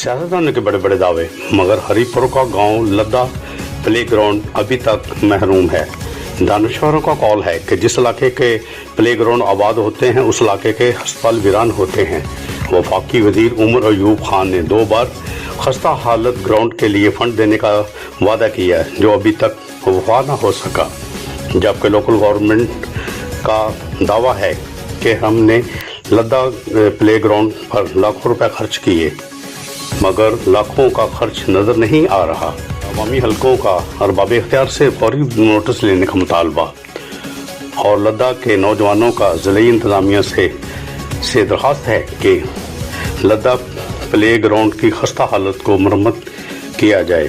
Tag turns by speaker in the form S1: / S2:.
S1: सियासतदानों के बड़े बड़े दावे, मगर हरिपुर का गांव लद्दा प्ले ग्राउंड अभी तक महरूम है। दानश्वरों का कॉल है कि जिस इलाके के प्ले ग्राउंड आबाद होते हैं उस इलाके के अस्पताल वीरान होते हैं। वफाकी वजीर उमर अयूब खान ने 2 बार खस्ता हालत ग्राउंड के लिए फंड देने का वादा किया है, जो अभी तक वफा न हो सका, जबकि लोकल गवर्नमेंट का दावा है कि हमने लद्दा प्ले ग्राउंड पर लाखों रुपए खर्च किए, मगर लाखों का खर्च नजर नहीं आ रहा। अवामी हलकों का अरबाब इख्तियार से फौरी नोटिस लेने का मुतालबा और लद्दा के नौजवानों का ज़िले इंतज़ामिया से दरख्वास्त है कि लद्दा प्ले ग्राउंड की खस्ता हालत को मरम्मत किया जाए।